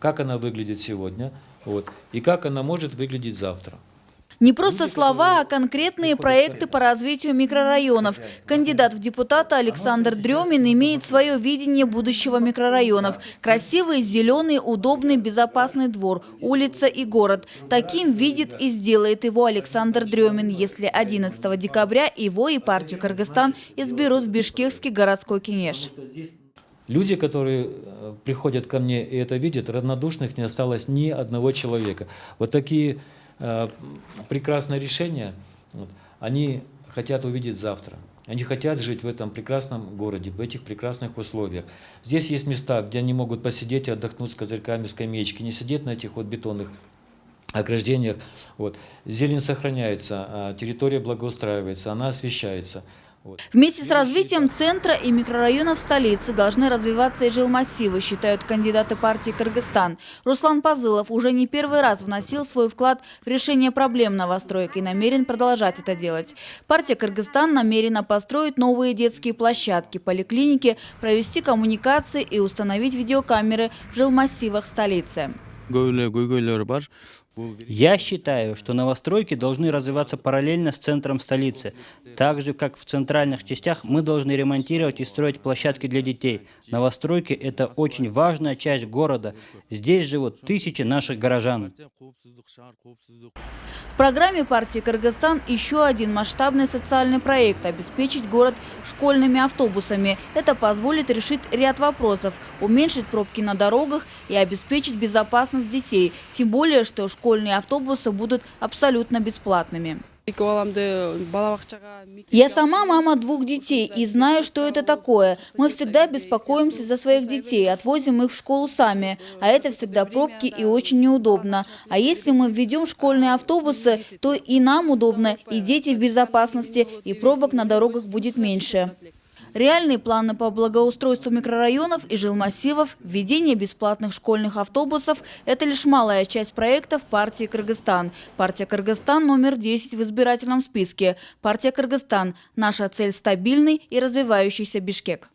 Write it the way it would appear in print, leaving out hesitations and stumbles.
как она выглядит сегодня, вот, и как она может выглядеть завтра. Не просто слова, а конкретные проекты по развитию микрорайонов. Кандидат в депутаты Александр Дрёмин имеет свое видение будущего микрорайонов. Красивый, зеленый, удобный, безопасный двор, улица и город. Таким видит и сделает его Александр Дрёмин, если 11 декабря его и партию «Кыргызстан» изберут в Бишкекский городской кенеш. Люди, которые приходят ко мне и это видят, равнодушных не осталось ни одного человека. Вот такие прекрасные решения, вот, они хотят увидеть завтра. Они хотят жить в этом прекрасном городе, в этих прекрасных условиях. Здесь есть места, где они могут посидеть и отдохнуть с козырьками, скамеечки, не сидеть на этих вот бетонных ограждениях. Вот. Зелень сохраняется, территория благоустраивается, она освещается. Вместе с развитием центра и микрорайонов столицы должны развиваться и жилмассивы, считают кандидаты партии «Кыргызстан». Руслан Пазылов уже не первый раз вносил свой вклад в решение проблем новостроек и намерен продолжать это делать. Партия «Кыргызстан» намерена построить новые детские площадки, поликлиники, провести коммуникации и установить видеокамеры в жилмассивах столицы. Я считаю, что новостройки должны развиваться параллельно с центром столицы. Так же, как в центральных частях, мы должны ремонтировать и строить площадки для детей. Новостройки – это очень важная часть города. Здесь живут тысячи наших горожан. В программе партии «Кыргызстан» еще один масштабный социальный проект – обеспечить город школьными автобусами. Это позволит решить ряд вопросов, уменьшить пробки на дорогах и обеспечить безопасность детей. Тем более, что школьные автобусы будут абсолютно бесплатными. Я сама мама 2 детей и знаю, что это такое. Мы всегда беспокоимся за своих детей, отвозим их в школу сами. А это всегда пробки и очень неудобно. А если мы введем школьные автобусы, то и нам удобно, и дети в безопасности, и пробок на дорогах будет меньше. Реальные планы по благоустройству микрорайонов и жилмассивов, введение бесплатных школьных автобусов – это лишь малая часть проектов партии «Кыргызстан». Партия «Кыргызстан» номер 10 в избирательном списке. Партия «Кыргызстан» – наша цель – стабильный и развивающийся Бишкек.